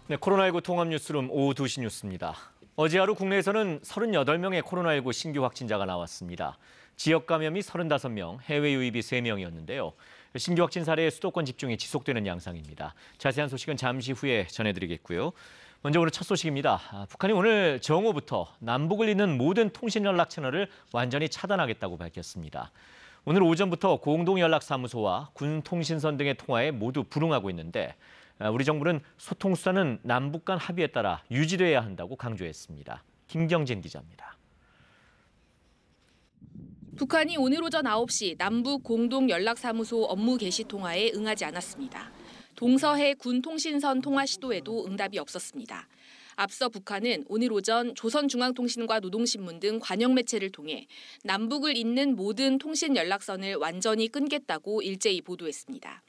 네, 코로나19 통합 뉴스룸 오후 2시 뉴스입니다. 어제 하루 국내에서는 38명의 코로나19 신규 확진자가 나왔습니다. 지역 감염이 35명, 해외 유입이 3명이었는데요. 신규 확진 사례의 수도권 집중이 지속되는 양상입니다. 자세한 소식은 잠시 후에 전해드리겠고요. 먼저 오늘 첫 소식입니다. 북한이 오늘 정오부터 남북을 잇는 모든 통신 연락 채널을 완전히 차단하겠다고 밝혔습니다. 오늘 오전부터 공동연락사무소와 군통신선 등의 통화에 모두 불응하고 있는데 우리 정부는 소통수단은 남북 간 합의에 따라 유지돼야 한다고 강조했습니다. 김경진 기자입니다. 북한이 오늘 오전 9시 남북 공동연락사무소 업무 개시 통화에 응하지 않았습니다. 동서해 군통신선 통화 시도에도 응답이 없었습니다. 앞서 북한은 오늘 오전 조선중앙통신과 노동신문 등 관영 매체를 통해 남북을 잇는 모든 통신 연락선을 완전히 끊겠다고 일제히 보도했습니다.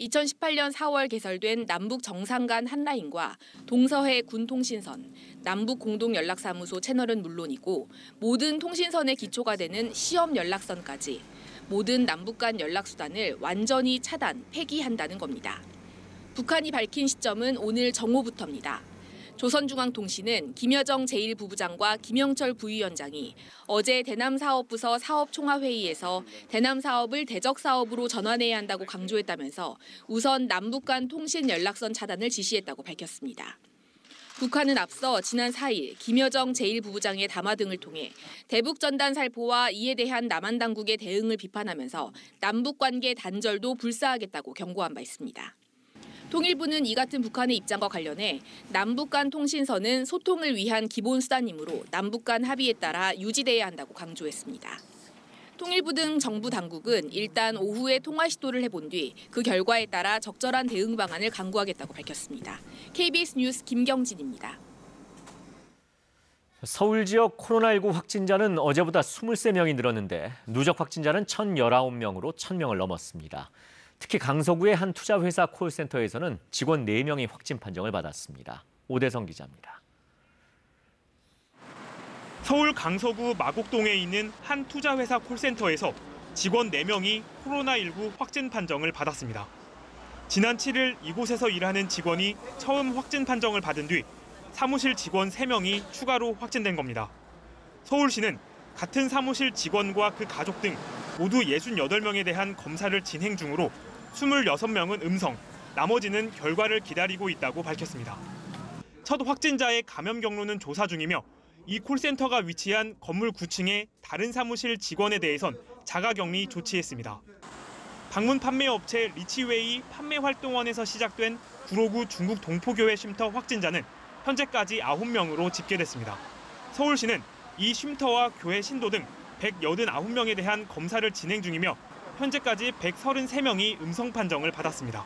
2018년 4월 개설된 남북 정상 간 한라인과 동서해 군통신선, 남북 공동연락사무소 채널은 물론이고 모든 통신선의 기초가 되는 시험 연락선까지 모든 남북 간 연락수단을 완전히 차단, 폐기한다는 겁니다. 북한이 밝힌 시점은 오늘 정오부터입니다. 조선중앙통신은 김여정 제1부부장과 김영철 부위원장이 어제 대남사업부서 사업총화회의에서 대남사업을 대적사업으로 전환해야 한다고 강조했다면서 우선 남북 간 통신 연락선 차단을 지시했다고 밝혔습니다. 북한은 앞서 지난 4일 김여정 제1부부장의 담화 등을 통해 대북전단 살포와 이에 대한 남한 당국의 대응을 비판하면서 남북관계 단절도 불사하겠다고 경고한 바 있습니다. 통일부는 이 같은 북한의 입장과 관련해 남북 간 통신선은 소통을 위한 기본 수단이므로 남북 간 합의에 따라 유지돼야 한다고 강조했습니다. 통일부 등 정부 당국은 일단 오후에 통화 시도를 해본 뒤 그 결과에 따라 적절한 대응 방안을 강구하겠다고 밝혔습니다. KBS 뉴스 김경진입니다. 서울 지역 코로나19 확진자는 어제보다 23명이 늘었는데 누적 확진자는 1,019명으로 1,000명을 넘었습니다. 특히 강서구의 한 투자회사 콜센터에서는 직원 4명이 확진 판정을 받았습니다. 오대성 기자입니다. 서울 강서구 마곡동에 있는 한 투자회사 콜센터에서 직원 4명이 코로나19 확진 판정을 받았습니다. 지난 7일 이곳에서 일하는 직원이 처음 확진 판정을 받은 뒤 사무실 직원 3명이 추가로 확진된 겁니다. 서울시는 같은 사무실 직원과 그 가족 등 모두 68명에 대한 검사를 진행 중으로 26명은 음성, 나머지는 결과를 기다리고 있다고 밝혔습니다. 첫 확진자의 감염 경로는 조사 중이며 이 콜센터가 위치한 건물 9층의 다른 사무실 직원에 대해선 자가격리 조치했습니다. 방문 판매 업체 리치웨이 판매활동원에서 시작된 구로구 중국 동포교회 쉼터 확진자는 현재까지 9명으로 집계됐습니다. 서울시는 이 쉼터와 교회 신도 등 189명에 대한 검사를 진행 중이며 현재까지 133명이 음성 판정을 받았습니다.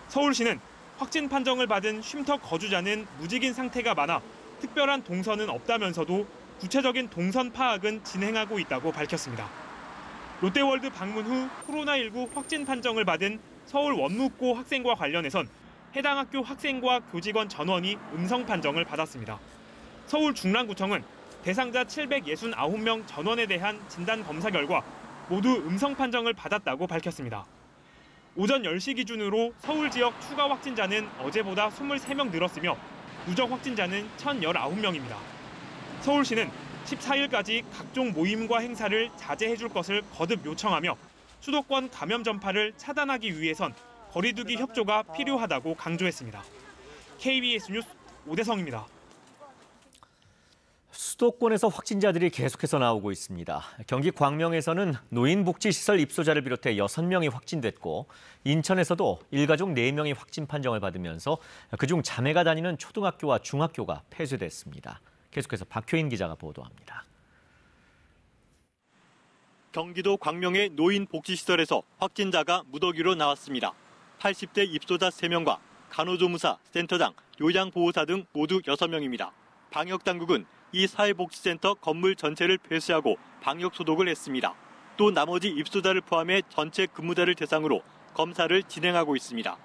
서울시는 확진 판정을 받은 쉼터 거주자는 무직인 상태가 많아 특별한 동선은 없다면서도 구체적인 동선 파악은 진행하고 있다고 밝혔습니다. 롯데월드 방문 후 코로나19 확진 판정을 받은 서울 원무고 학생과 관련해선 해당 학교 학생과 교직원 전원이 음성 판정을 받았습니다. 서울 중랑구청은 대상자 769명 전원에 대한 진단 검사 결과 모두 음성 판정을 받았다고 밝혔습니다. 오전 10시 기준으로 서울 지역 추가 확진자는 어제보다 23명 늘었으며 누적 확진자는 1,019명입니다. 서울시는 14일까지 각종 모임과 행사를 자제해 줄 것을 거듭 요청하며 수도권 감염 전파를 차단하기 위해선 거리 두기 협조가 필요하다고 강조했습니다. KBS 뉴스 오대성입니다. 수도권에서 확진자들이 계속해서 나오고 있습니다. 경기 광명에서는 노인복지시설 입소자를 비롯해 6명이 확진됐고 인천에서도 일가족 4명이 확진 판정을 받으면서 그중 자매가 다니는 초등학교와 중학교가 폐쇄됐습니다. 계속해서 박효인 기자가 보도합니다. 경기도 광명의 노인복지시설에서 확진자가 무더기로 나왔습니다. 80대 입소자 3명과 간호조무사, 센터장, 요양보호사 등 모두 6명입니다. 방역당국은 이 사회복지센터 건물 전체를 폐쇄하고 방역 소독을 했습니다. 또 나머지 입소자를 포함해 전체 근무자를 대상으로 검사를 진행하고 있습니다.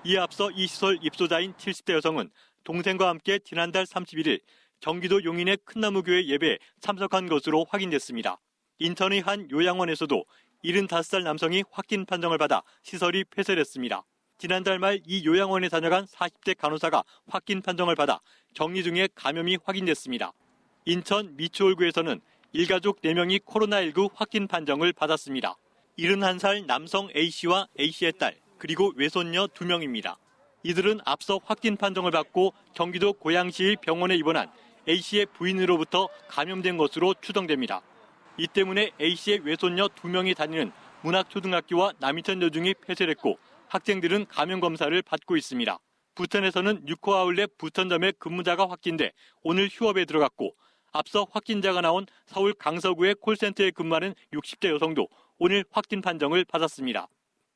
이에 앞서 이 시설 입소자인 70대 여성은 동생과 함께 지난달 31일 경기도 용인의 큰나무교회 예배에 참석한 것으로 확인됐습니다. 인천의 한 요양원에서도 75살 남성이 확진 판정을 받아 시설이 폐쇄됐습니다. 지난달 말 이 요양원에 다녀간 40대 간호사가 확진 판정을 받아 격리 중에 감염이 확인됐습니다. 인천 미추홀구에서는 일가족 4명이 코로나19 확진 판정을 받았습니다. 71살 남성 A씨와 A씨의 딸, 그리고 외손녀 2명입니다. 이들은 앞서 확진 판정을 받고 경기도 고양시 병원에 입원한 A씨의 부인으로부터 감염된 것으로 추정됩니다. 이 때문에 A씨의 외손녀 2명이 다니는 문학초등학교와 남이천 여중이 폐쇄됐고 학생들은 감염 검사를 받고 있습니다. 부천에서는 6호 아울렛 부천점의 근무자가 확진돼 오늘 휴업에 들어갔고 앞서 확진자가 나온 서울 강서구의 콜센터에 근무하는 60대 여성도 오늘 확진 판정을 받았습니다.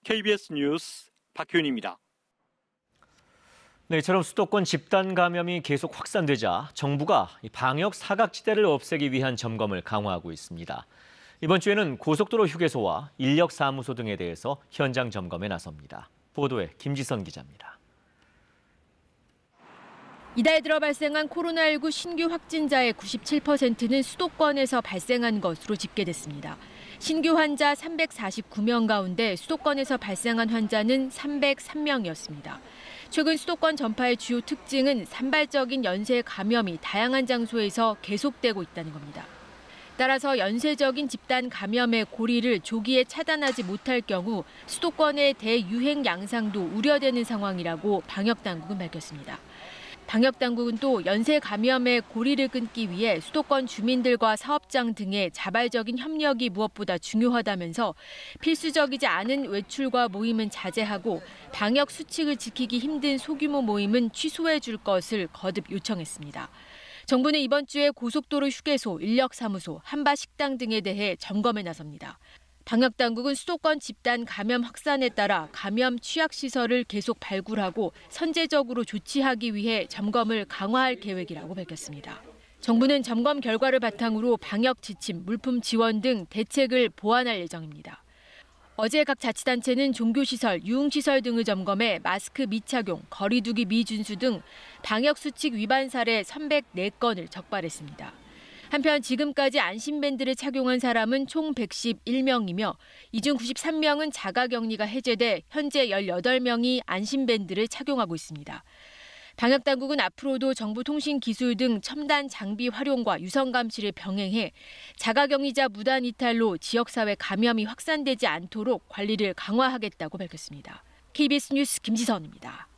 KBS 뉴스 박효윤입니다. 네, 이처럼 수도권 집단 감염이 계속 확산되자 정부가 방역 사각지대를 없애기 위한 점검을 강화하고 있습니다. 이번 주에는 고속도로 휴게소와 인력사무소 등에 대해서 현장 점검에 나섭니다. 보도에 김지선 기자입니다. 이달 들어 발생한 코로나19 신규 확진자의 97%는 수도권에서 발생한 것으로 집계됐습니다. 신규 환자 349명 가운데 수도권에서 발생한 환자는 303명이었습니다. 최근 수도권 전파의 주요 특징은 산발적인 연쇄 감염이 다양한 장소에서 계속되고 있다는 겁니다. 따라서 연쇄적인 집단 감염의 고리를 조기에 차단하지 못할 경우 수도권의 대유행 양상도 우려되는 상황이라고 방역당국은 밝혔습니다. 방역당국은 또 연쇄 감염의 고리를 끊기 위해 수도권 주민들과 사업장 등의 자발적인 협력이 무엇보다 중요하다면서 필수적이지 않은 외출과 모임은 자제하고 방역 수칙을 지키기 힘든 소규모 모임은 취소해 줄 것을 거듭 요청했습니다. 정부는 이번 주에 고속도로 휴게소, 인력사무소, 한바식당 등에 대해 점검에 나섭니다. 방역당국은 수도권 집단 감염 확산에 따라 감염 취약시설을 계속 발굴하고 선제적으로 조치하기 위해 점검을 강화할 계획이라고 밝혔습니다. 정부는 점검 결과를 바탕으로 방역 지침, 물품 지원 등 대책을 보완할 예정입니다. 어제 각 자치단체는 종교시설, 유흥시설 등을 점검해 마스크 미착용, 거리두기 미준수 등 방역수칙 위반 사례 304건을 적발했습니다. 한편 지금까지 안심밴드를 착용한 사람은 총 111명이며 이 중 93명은 자가격리가 해제돼 현재 18명이 안심밴드를 착용하고 있습니다. 방역당국은 앞으로도 정보통신기술 등 첨단 장비 활용과 유선감시를 병행해 자가격리자 무단 이탈로 지역사회 감염이 확산되지 않도록 관리를 강화하겠다고 밝혔습니다. KBS 뉴스 김지선입니다.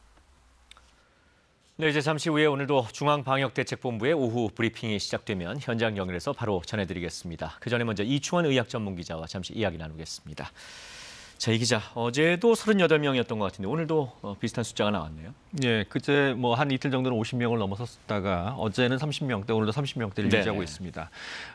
네, 이제 잠시 후에 오늘도 중앙방역대책본부의 오후 브리핑이 시작되면 현장 연결해서 바로 전해드리겠습니다. 그 전에 먼저 이충원 의학전문기자와 잠시 이야기 나누겠습니다. 자, 이 기자, 어제도 38명이었던 것 같은데 오늘도 비슷한 숫자가 나왔네요. 예, 그제 뭐 한 이틀 정도는 50명을 넘어섰다가 어제는 30명대, 오늘도 30명대를 유지하고 있습니다.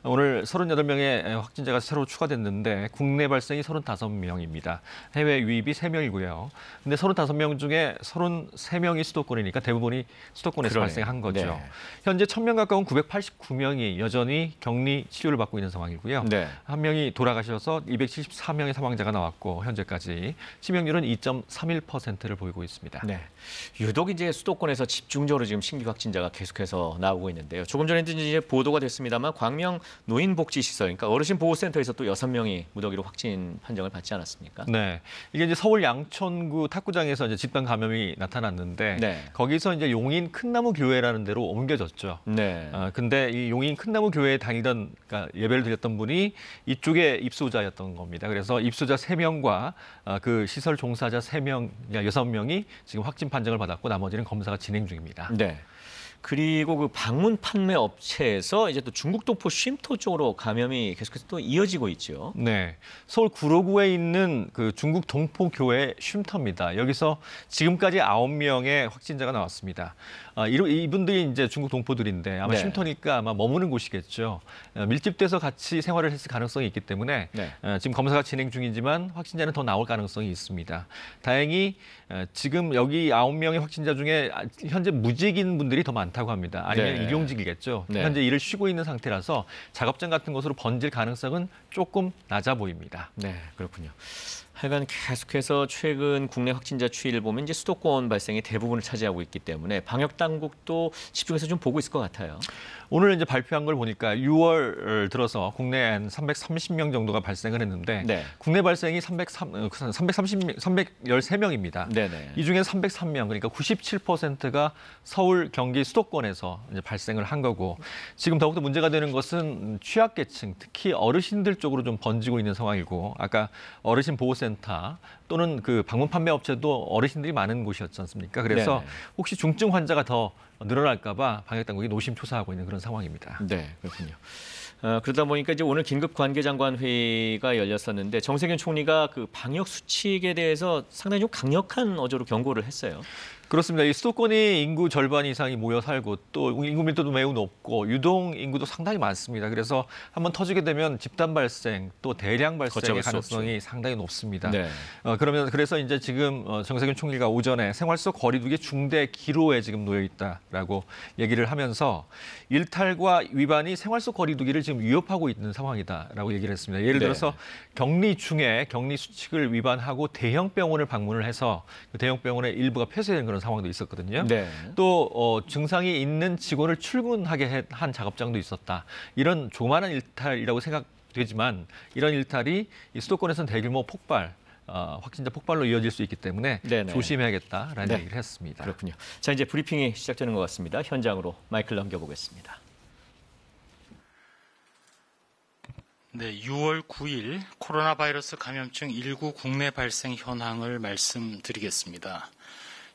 오늘 38명의 확진자가 새로 추가됐는데 국내 발생이 35명입니다. 해외 유입이 3명이고요. 근데 35명 중에 33명이 수도권이니까 대부분이 수도권에서 발생한 거죠. 네. 현재 1,000명 가까운 989명이 여전히 격리 치료를 받고 있는 상황이고요. 네. 한 명이 돌아가셔서 274명의 사망자가 나왔고 현재까지 치명률은 2.31%를 보이고 있습니다. 네. 유독 이제 수도권에서 집중적으로 지금 신규 확진자가 계속해서 나오고 있는데요. 조금 전에 이제 보도가 됐습니다만 광명 노인복지시설, 그러니까 어르신 보호센터에서 또 6명이 무더기로 확진 판정을 받지 않았습니까? 네, 이게 이제 서울 양천구 탁구장에서 이제 집단 감염이 나타났는데 네. 거기서 이제 용인 큰나무 교회라는 데로 옮겨졌죠. 네. 근데 이 용인 큰나무 교회에 다니던, 그러니까 예배를 드렸던 분이 이쪽에 입소자였던 겁니다. 그래서 입소자 3명과 그 시설 종사자 3명, 6명이 지금 확진 판정을 받았고 나머지는 검사가 진행 중입니다. 네. 그리고 그 방문 판매 업체에서 이제 또 중국 동포 쉼터 쪽으로 감염이 계속해서 또 이어지고 있죠. 네, 서울 구로구에 있는 그 중국 동포교회 쉼터입니다. 여기서 지금까지 9명의 확진자가 나왔습니다. 이분들이 이제 중국 동포들인데 아마 네. 쉼터니까 아마 머무는 곳이겠죠. 밀집돼서 같이 생활을 했을 가능성이 있기 때문에 네. 지금 검사가 진행 중이지만 확진자는 더 나올 가능성이 있습니다. 다행히 지금 여기 9명의 확진자 중에 현재 무직인 분들이 더 많다고 합니다. 아니면 네. 일용직이겠죠. 네. 현재 일을 쉬고 있는 상태라서 작업장 같은 곳으로 번질 가능성은 조금 낮아 보입니다. 네, 그렇군요. 하여간 계속해서 최근 국내 확진자 추이를 보면 이제 수도권 발생이 대부분을 차지하고 있기 때문에 방역 당국도 집중해서 좀 보고 있을 것 같아요. 오늘 이제 발표한 걸 보니까 6월 들어서 국내에 한 330명 정도가 발생을 했는데 네. 국내 발생이 313명입니다. 네네. 이 중에 303명, 그러니까 97%가 서울, 경기, 수도권에서 이제 발생을 한 거고, 지금 더욱더 문제가 되는 것은 취약계층, 특히 어르신들 쪽으로 좀 번지고 있는 상황이고, 아까 어르신 보호센터 또는 그 방문 판매 업체도 어르신들이 많은 곳이었지 않습니까? 그래서 네네. 혹시 중증 환자가 더 늘어날까 봐 방역 당국이 노심초사하고 있는 그런 상황입니다. 네, 그렇군요. 그러다 보니까 이제 오늘 긴급 관계장관 회의가 열렸었는데 정세균 총리가 그 방역 수칙에 대해서 상당히 좀 강력한 어조로 경고를 했어요. 그렇습니다. 이 수도권이 인구 절반 이상이 모여 살고 또 인구 밀도도 매우 높고 유동 인구도 상당히 많습니다. 그래서 한번 터지게 되면 집단 발생 또 대량 발생의 가능성이 상당히 높습니다. 네. 그래서 이제 지금 정세균 총리가 오전에 생활 속 거리두기 중대 기로에 지금 놓여 있다라고 얘기를 하면서 일탈과 위반이 생활 속 거리두기를 지금 위협하고 있는 상황이다라고 얘기를 했습니다. 예를 들어서 격리 중에 격리 수칙을 위반하고 대형 병원을 방문을 해서 그 대형 병원의 일부가 폐쇄된 그런 상황도 있었거든요. 네. 또 증상이 있는 직원을 출근하게 한 작업장도 있었다. 이런 조그마한 일탈이라고 생각되지만 이런 일탈이 이 수도권에서는 대규모 폭발, 확진자 폭발로 이어질 수 있기 때문에 네네. 조심해야겠다라는 얘기를 했습니다. 그렇군요. 자, 이제 브리핑이 시작되는 것 같습니다. 현장으로 마이크를 넘겨보겠습니다. 네, 6월 9일 코로나 바이러스 감염증 19 국내 발생 현황을 말씀드리겠습니다.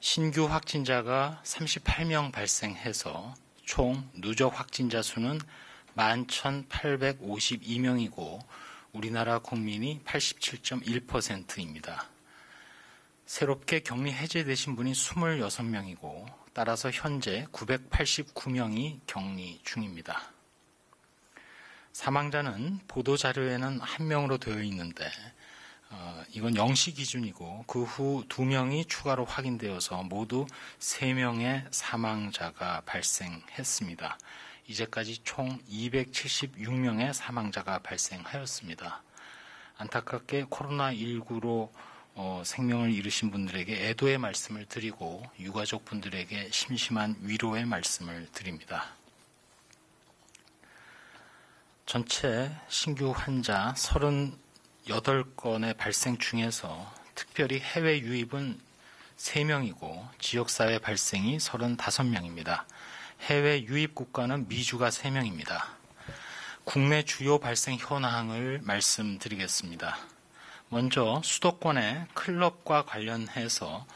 신규 확진자가 38명 발생해서 총 누적 확진자 수는 11,852명이고 우리나라 국민이 87.1%입니다. 새롭게 격리 해제되신 분이 26명이고 따라서 현재 989명이 격리 중입니다. 사망자는 보도자료에는 1명으로 되어 있는데 이건 0시 기준이고 그 후 2명이 추가로 확인되어서 모두 3명의 사망자가 발생했습니다. 이제까지 총 276명의 사망자가 발생하였습니다. 안타깝게 코로나19로 생명을 잃으신 분들에게 애도의 말씀을 드리고 유가족분들에게 심심한 위로의 말씀을 드립니다. 전체 신규 환자 38건의 발생 중에서 특별히 해외 유입은 3명이고 지역사회 발생이 35명입니다. 해외 유입 국가는 미주가 3명입니다. 국내 주요 발생 현황을 말씀드리겠습니다. 먼저 수도권의 클럽과 관련해서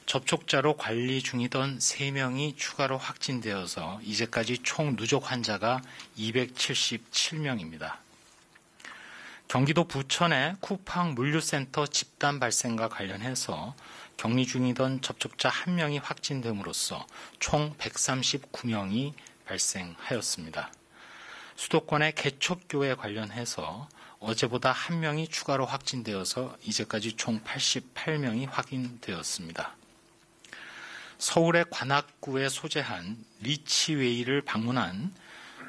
접촉자로 관리 중이던 3명이 추가로 확진되어서 이제까지 총 누적 환자가 277명입니다. 경기도 부천의 쿠팡 물류센터 집단 발생과 관련해서 격리 중이던 접촉자 1명이 확진됨으로써 총 139명이 발생하였습니다. 수도권의 개척교회 관련해서 어제보다 1명이 추가로 확진되어서 이제까지 총 88명이 확인되었습니다. 서울의 관악구에 소재한 리치웨이를 방문한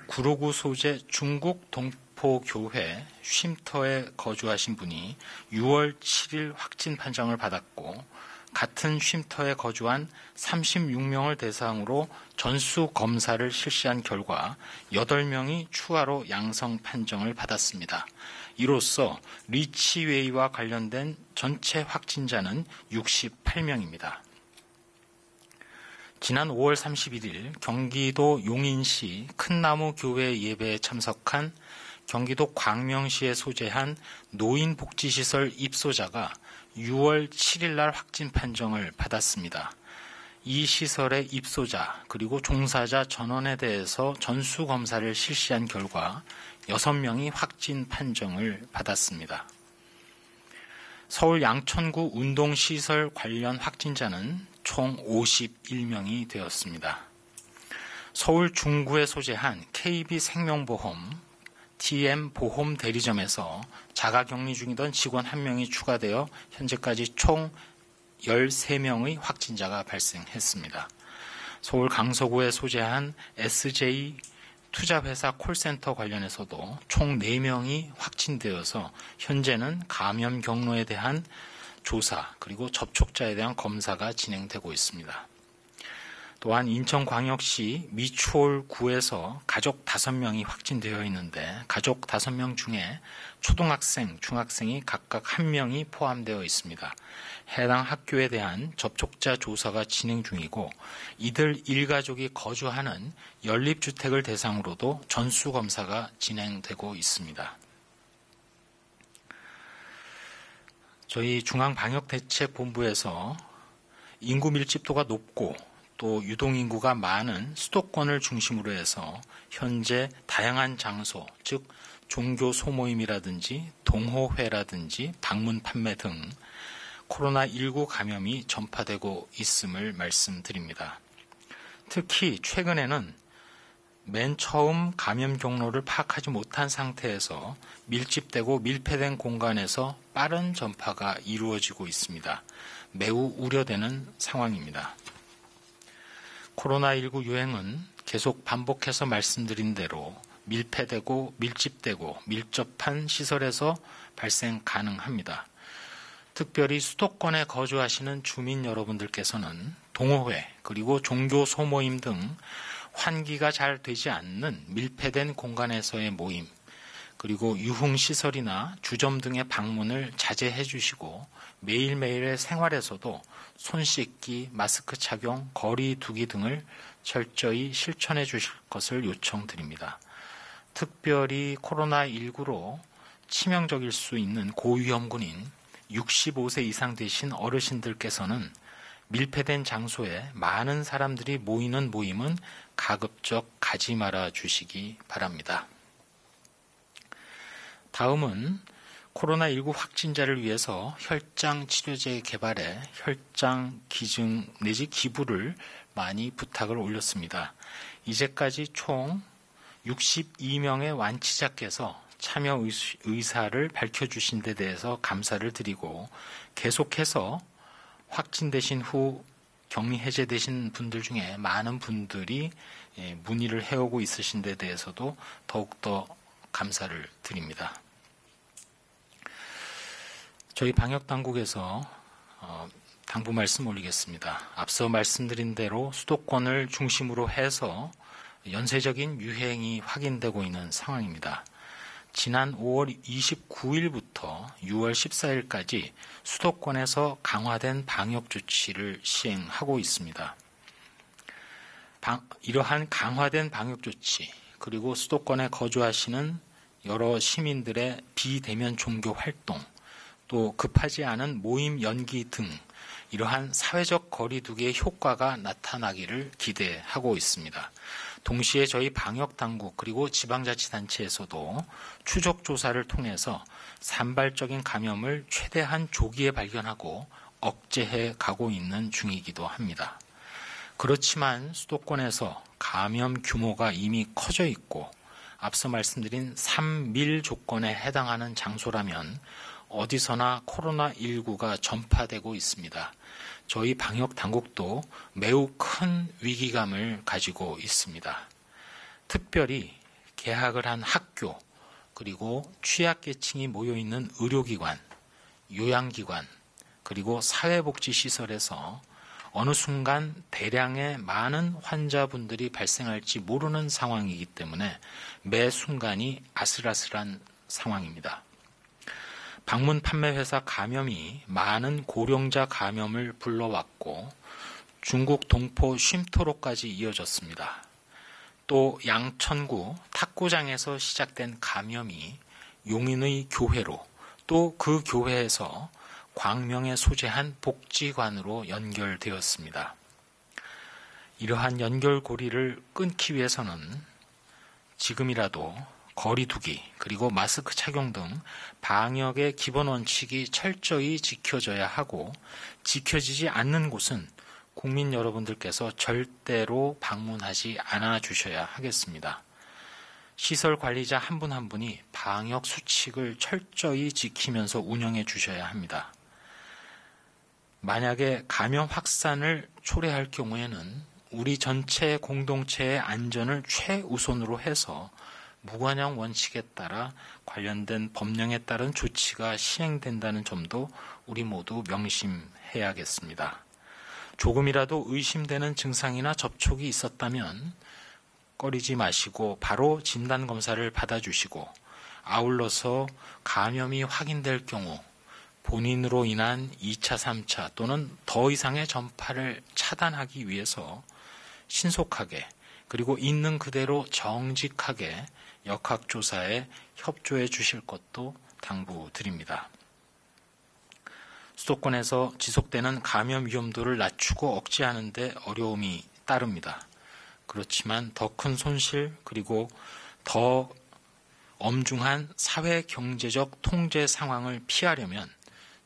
구로구 소재 중국 동포교회 쉼터에 거주하신 분이 6월 7일 확진 판정을 받았고 같은 쉼터에 거주한 36명을 대상으로 전수 검사를 실시한 결과 8명이 추가로 양성 판정을 받았습니다. 이로써 리치웨이와 관련된 전체 확진자는 68명입니다. 지난 5월 31일 경기도 용인시 큰나무 교회 예배에 참석한 경기도 광명시에 소재한 노인복지시설 입소자가 6월 7일 날 확진 판정을 받았습니다. 이 시설의 입소자 그리고 종사자 전원에 대해서 전수검사를 실시한 결과 6명이 확진 판정을 받았습니다. 서울 양천구 운동시설 관련 확진자는 총 51명이 되었습니다. 서울 중구에 소재한 KB생명보험 TM보험 대리점에서 자가격리 중이던 직원 1명이 추가되어 현재까지 총 13명의 확진자가 발생했습니다. 서울 강서구에 소재한 SJ 투자회사 콜센터 관련해서도 총 4명이 확진되어서 현재는 감염 경로에 대한 조사 그리고 접촉자에 대한 검사가 진행되고 있습니다. 또한 인천광역시 미추홀구에서 가족 5명이 확진되어 있는데 가족 5명 중에 초등학생, 중학생이 각각 1명이 포함되어 있습니다. 해당 학교에 대한 접촉자 조사가 진행 중이고 이들 일가족이 거주하는 연립주택을 대상으로도 전수검사가 진행되고 있습니다. 저희 중앙방역대책본부에서 인구 밀집도가 높고 또 유동인구가 많은 수도권을 중심으로 해서 현재 다양한 장소, 즉 종교 소모임이라든지 동호회라든지 방문 판매 등 코로나19 감염이 전파되고 있음을 말씀드립니다. 특히 최근에는 맨 처음 감염 경로를 파악하지 못한 상태에서 밀집되고 밀폐된 공간에서 빠른 전파가 이루어지고 있습니다. 매우 우려되는 상황입니다. 코로나19 유행은 계속 반복해서 말씀드린 대로 밀폐되고 밀집되고 밀접한 시설에서 발생 가능합니다. 특별히 수도권에 거주하시는 주민 여러분들께서는 동호회 그리고 종교 소모임 등 환기가 잘 되지 않는 밀폐된 공간에서의 모임 그리고 유흥시설이나 주점 등의 방문을 자제해 주시고 매일매일의 생활에서도 손 씻기, 마스크 착용, 거리 두기 등을 철저히 실천해 주실 것을 요청드립니다. 특별히 코로나19로 치명적일 수 있는 고위험군인 65세 이상 되신 어르신들께서는 밀폐된 장소에 많은 사람들이 모이는 모임은 가급적 가지 말아 주시기 바랍니다. 다음은 코로나19 확진자를 위해서 혈장 치료제 개발에 혈장 기증 내지 기부를 많이 부탁을 올렸습니다. 이제까지 총 62명의 완치자께서 참여 의사를 밝혀주신 데 대해서 감사를 드리고 계속해서 확진되신 후 격리 해제되신 분들 중에 많은 분들이 문의를 해오고 있으신 데 대해서도 더욱더 감사를 드립니다. 저희 방역당국에서 당부 말씀 올리겠습니다. 앞서 말씀드린 대로 수도권을 중심으로 해서 연쇄적인 유행이 확인되고 있는 상황입니다. 지난 5월 29일부터 6월 14일까지 수도권에서 강화된 방역 조치를 시행하고 있습니다. 이러한 강화된 방역 조치 그리고 수도권에 거주하시는 여러 시민들의 비대면 종교 활동 또 급하지 않은 모임 연기 등 이러한 사회적 거리두기의 효과가 나타나기를 기대하고 있습니다. 동시에 저희 방역당국 그리고 지방자치단체에서도 추적조사를 통해서 산발적인 감염을 최대한 조기에 발견하고 억제해 가고 있는 중이기도 합니다. 그렇지만 수도권에서 감염 규모가 이미 커져 있고 앞서 말씀드린 3밀 조건에 해당하는 장소라면 어디서나 코로나19가 전파되고 있습니다. 저희 방역당국도 매우 큰 위기감을 가지고 있습니다. 특별히 개학을 한 학교 그리고 취약계층이 모여있는 의료기관, 요양기관 그리고 사회복지시설에서 어느 순간 대량의 많은 환자분들이 발생할지 모르는 상황이기 때문에 매 순간이 아슬아슬한 상황입니다. 방문 판매 회사 감염이 많은 고령자 감염을 불러왔고 중국 동포 쉼터로까지 이어졌습니다. 또 양천구 탁구장에서 시작된 감염이 용인의 교회로 또 그 교회에서 광명에 소재한 복지관으로 연결되었습니다. 이러한 연결고리를 끊기 위해서는 지금이라도 거리두기 그리고 마스크 착용 등 방역의 기본 원칙이 철저히 지켜져야 하고 지켜지지 않는 곳은 국민 여러분들께서 절대로 방문하지 않아 주셔야 하겠습니다. 시설 관리자 한 분 한 분이 방역 수칙을 철저히 지키면서 운영해 주셔야 합니다. 만약에 감염 확산을 초래할 경우에는 우리 전체 공동체의 안전을 최우선으로 해서 무관용 원칙에 따라 관련된 법령에 따른 조치가 시행된다는 점도 우리 모두 명심해야겠습니다. 조금이라도 의심되는 증상이나 접촉이 있었다면 꺼리지 마시고 바로 진단검사를 받아주시고 아울러서 감염이 확인될 경우 본인으로 인한 2차, 3차 또는 더 이상의 전파를 차단하기 위해서 신속하게 그리고 있는 그대로 정직하게 역학조사에 협조해 주실 것도 당부드립니다. 수도권에서 지속되는 감염 위험도를 낮추고 억제하는 데 어려움이 따릅니다. 그렇지만 더 큰 손실 그리고 더 엄중한 사회 경제적 통제 상황을 피하려면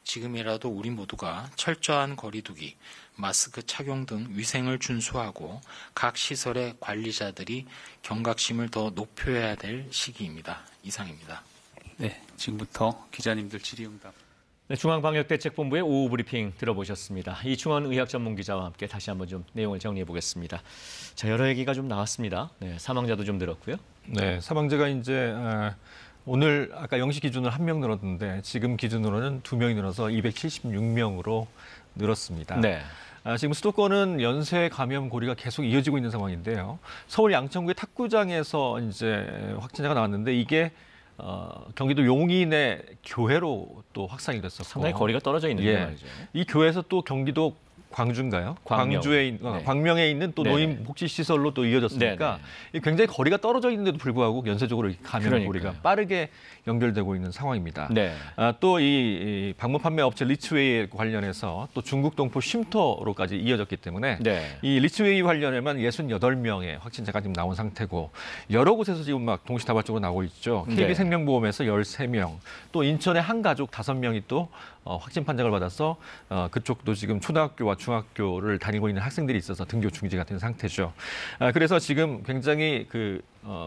지금이라도 우리 모두가 철저한 거리두기, 마스크 착용 등 위생을 준수하고 각 시설의 관리자들이 경각심을 더 높여야 될 시기입니다. 이상입니다. 네, 지금부터 기자님들 질의응답. 네, 중앙방역대책본부의 오후 브리핑 들어보셨습니다. 이충원 의학전문기자와 함께 다시 한번 좀 내용을 정리해 보겠습니다. 자, 여러 얘기가 좀 나왔습니다. 네, 사망자도 좀 늘었고요. 네, 사망자가 이제 오늘 아까 0시 기준으로 1명 늘었는데 지금 기준으로는 2명이 늘어서 276명으로 늘었습니다. 네. 지금 수도권은 연쇄 감염 고리가 계속 이어지고 있는 상황인데요. 서울 양천구의 탁구장에서 이제 확진자가 나왔는데 이게 경기도 용인의 교회로 또 확산이 됐었고 상당히 거리가 떨어져 있는 게 말이죠. 이 교회에서 또 경기도 광주인가요? 광명. 네. 광명에 있는 또 노인 복지 시설로 또 이어졌으니까 네네. 굉장히 거리가 떨어져 있는데도 불구하고 연쇄적으로 감염 그러니까요. 고리가 빠르게 연결되고 있는 상황입니다. 네. 또 이 방문 판매 업체 리츠웨이 관련해서 또 중국 동포 쉼터로까지 이어졌기 때문에 네. 이 리츠웨이 관련에만 68명의 확진자가 지금 나온 상태고 여러 곳에서 지금 막 동시다발적으로 나오고 있죠. 네. KB생명보험에서 13명, 또 인천의 한 가족 5명이 또 확진 판정을 받아서 그쪽도 지금 초등학교와 중학교를 다니고 있는 학생들이 있어서 등교 중지가 된 상태죠. 그래서 지금 굉장히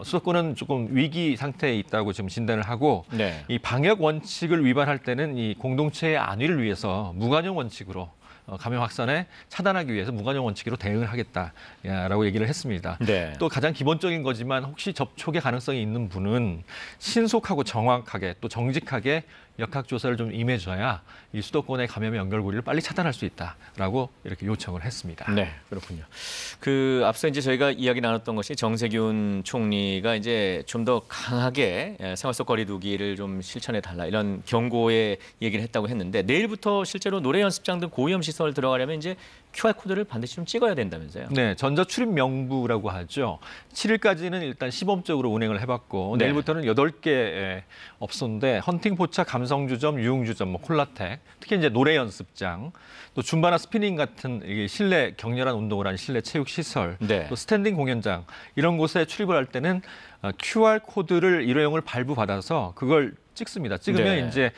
수도권은 조금 위기 상태에 있다고 지금 진단을 하고 네. 이 방역 원칙을 위반할 때는 이 공동체의 안위를 위해서 무관용 원칙으로 감염 확산에 차단하기 위해서 무관용 원칙으로 대응을 하겠다라고 얘기를 했습니다. 네. 또 가장 기본적인 거지만 혹시 접촉의 가능성이 있는 분은 신속하고 정확하게 또 정직하게 역학조사를 좀 임해줘야 이 수도권의 감염의 연결고리를 빨리 차단할 수 있다라고 이렇게 요청을 했습니다. 네, 그렇군요. 앞서 이제 저희가 이야기 나눴던 것이 정세균 총리가 이제 좀 더 강하게 생활 속 거리두기를 좀 실천해 달라 이런 경고의 얘기를 했다고 했는데 내일부터 실제로 노래 연습장 등 고위험 시설 들어가려면 이제 QR 코드를 반드시 좀 찍어야 된다면서요? 네, 전자 출입 명부라고 하죠. 7일까지는 일단 시범적으로 운행을 해봤고 네. 내일부터는 8개 업소인데 헌팅 포차, 감성주점, 유흥주점, 콜라텍, 특히 이제 노래 연습장, 또 줌바나 스피닝 같은 이게 실내 격렬한 운동을 하는 실내 체육 시설, 네. 또 스탠딩 공연장 이런 곳에 출입을 할 때는 QR 코드를 일회용을 발부받아서 그걸 찍습니다. 찍으면 네. 이제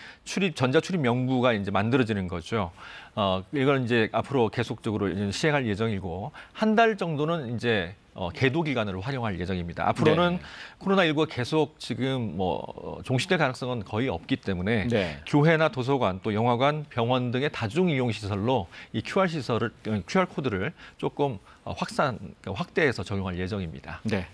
전자 출입 명부가 이제 만들어지는 거죠. 이걸 이제 앞으로 계속적으로 이제 시행할 예정이고 한 달 정도는 이제 계도 기간으로 활용할 예정입니다. 앞으로는 네. 코로나19가 계속 지금 종식될 가능성은 거의 없기 때문에 네. 교회나 도서관, 또 영화관, 병원 등의 다중 이용 시설로 이 QR 코드를 조금 확대해서 적용할 예정입니다. 네.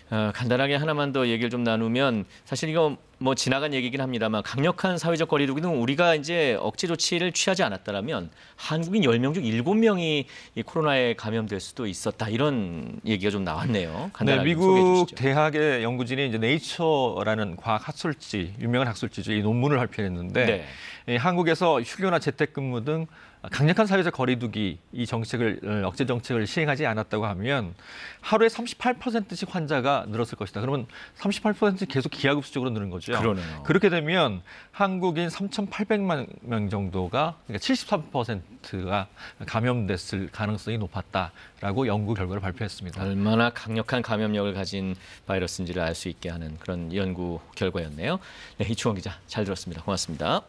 간단하게 하나만 더 얘기를 좀 나누면 사실 이거 뭐 지나간 얘기긴 합니다만 강력한 사회적 거리두기는 우리가 이제 억제 조치를 취하지 않았다라면 한국인 10명 중 7명이 이 코로나에 감염될 수도 있었다 이런 얘기가 좀 나왔네요. 간단하게 네, 소개해 미국 주시죠. 대학의 연구진이 이제 네이처라는 과학 학술지, 유명한 학술지죠. 이 논문을 발표했는데 네. 한국에서 휴교나 재택근무 등 강력한 사회적 거리두기 이 정책을 억제 정책을 시행하지 않았다고 하면 하루에 38%씩 환자가 늘었을 것이다. 그러면 38% 계속 기하급수적으로 늘은 거죠. 그러네요. 그렇게 되면 한국인 3,800만 명 정도가 그러니까 73%가 감염됐을 가능성이 높았다라고 연구 결과를 발표했습니다. 얼마나 강력한 감염력을 가진 바이러스인지를 알 수 있게 하는 그런 연구 결과였네요. 네, 이충원 기자 잘 들었습니다. 고맙습니다.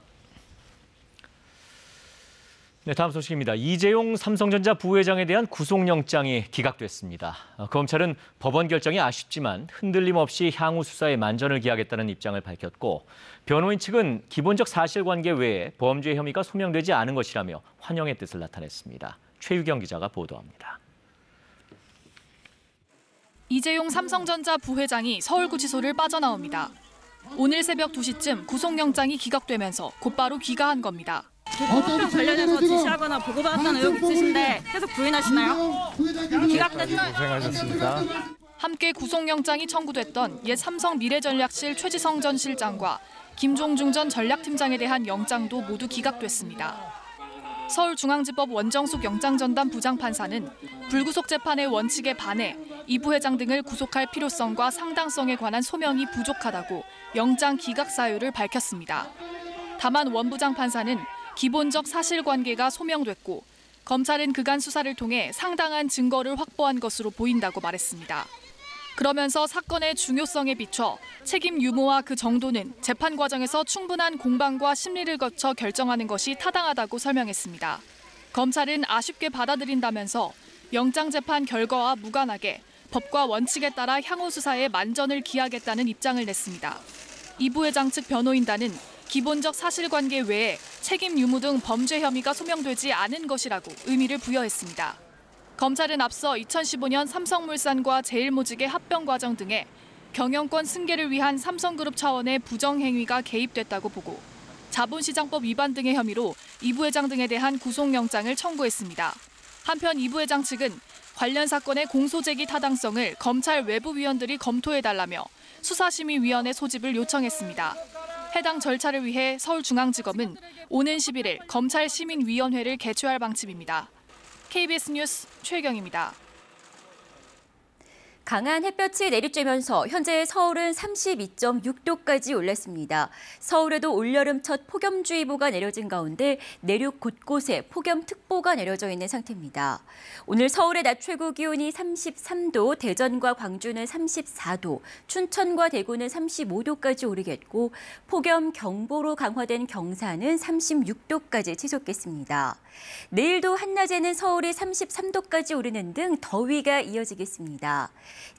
네, 다음 소식입니다. 이재용 삼성전자 부회장에 대한 구속영장이 기각됐습니다. 검찰은 법원 결정이 아쉽지만 흔들림 없이 향후 수사에 만전을 기하겠다는 입장을 밝혔고 변호인 측은 기본적 사실관계 외에 범죄 혐의가 소명되지 않은 것이라며 환영의 뜻을 나타냈습니다. 최유경 기자가 보도합니다. 이재용 삼성전자 부회장이 서울구치소를 빠져나옵니다. 오늘 새벽 2시쯤 구속영장이 기각되면서 곧바로 귀가한 겁니다. 합병 관련해서 지시하거나 보고받았다는 의혹 있으신데 계속 부인하시나요? 기각됐나요? 고생하셨습니다. 함께 구속영장이 청구됐던 옛 삼성 미래전략실 최지성 전 실장과 김종중 전 전략팀장에 대한 영장도 모두 기각됐습니다. 서울중앙지법 원정숙 영장전담 부장판사는 불구속 재판의 원칙에 반해 이 부회장 등을 구속할 필요성과 상당성에 관한 소명이 부족하다고 영장 기각 사유를 밝혔습니다. 다만 원 부장판사는 기본적 사실관계가 소명됐고 검찰은 그간 수사를 통해 상당한 증거를 확보한 것으로 보인다고 말했습니다. 그러면서 사건의 중요성에 비춰 책임 유무와 그 정도는 재판 과정에서 충분한 공방과 심리를 거쳐 결정하는 것이 타당하다고 설명했습니다. 검찰은 아쉽게 받아들인다면서 영장 재판 결과와 무관하게 법과 원칙에 따라 향후 수사에 만전을 기하겠다는 입장을 냈습니다. 이 부회장 측 변호인단은 기본적 사실관계 외에 책임 유무 등 범죄 혐의가 소명되지 않은 것이라고 의미를 부여했습니다. 검찰은 앞서 2015년 삼성물산과 제일모직의 합병 과정 등에 경영권 승계를 위한 삼성그룹 차원의 부정행위가 개입됐다고 보고 자본시장법 위반 등의 혐의로 이 부회장 등에 대한 구속영장을 청구했습니다. 한편 이 부회장 측은 관련 사건의 공소제기 타당성을 검찰 외부위원들이 검토해달라며 수사심의위원회 소집을 요청했습니다. 해당 절차를 위해 서울중앙지검은 오는 11일 검찰시민위원회를 개최할 방침입니다. KBS 뉴스 최경입니다. 강한 햇볕이 내리쬐면서 현재 서울은 32.6도까지 올랐습니다. 서울에도 올여름 첫 폭염주의보가 내려진 가운데 내륙 곳곳에 폭염특보가 내려져 있는 상태입니다. 오늘 서울의 낮 최고 기온이 33도, 대전과 광주는 34도, 춘천과 대구는 35도까지 오르겠고 폭염경보로 강화된 경산은 36도까지 치솟겠습니다. 내일도 한낮에는 서울이 33도까지 오르는 등 더위가 이어지겠습니다.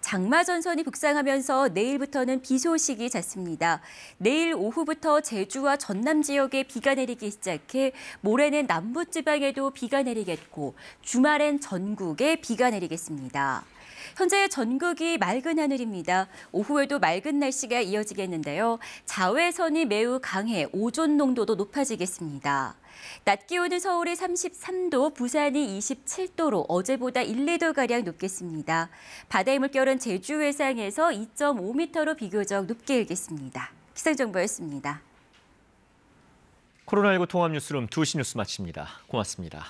장마전선이 북상하면서 내일부터는 비 소식이 잦습니다. 내일 오후부터 제주와 전남 지역에 비가 내리기 시작해 모레는 남부지방에도 비가 내리겠고 주말엔 전국에 비가 내리겠습니다. 현재 전국이 맑은 하늘입니다. 오후에도 맑은 날씨가 이어지겠는데요. 자외선이 매우 강해 오존 농도도 높아지겠습니다. 낮 기온은 서울이 33도, 부산이 27도로 어제보다 1, 2도가량 높겠습니다. 바다의 물결은 제주 해상에서 2.5m로 비교적 높게 일겠습니다. 기상정보였습니다. 코로나19 통합뉴스룸 2시 뉴스 마칩니다. 고맙습니다.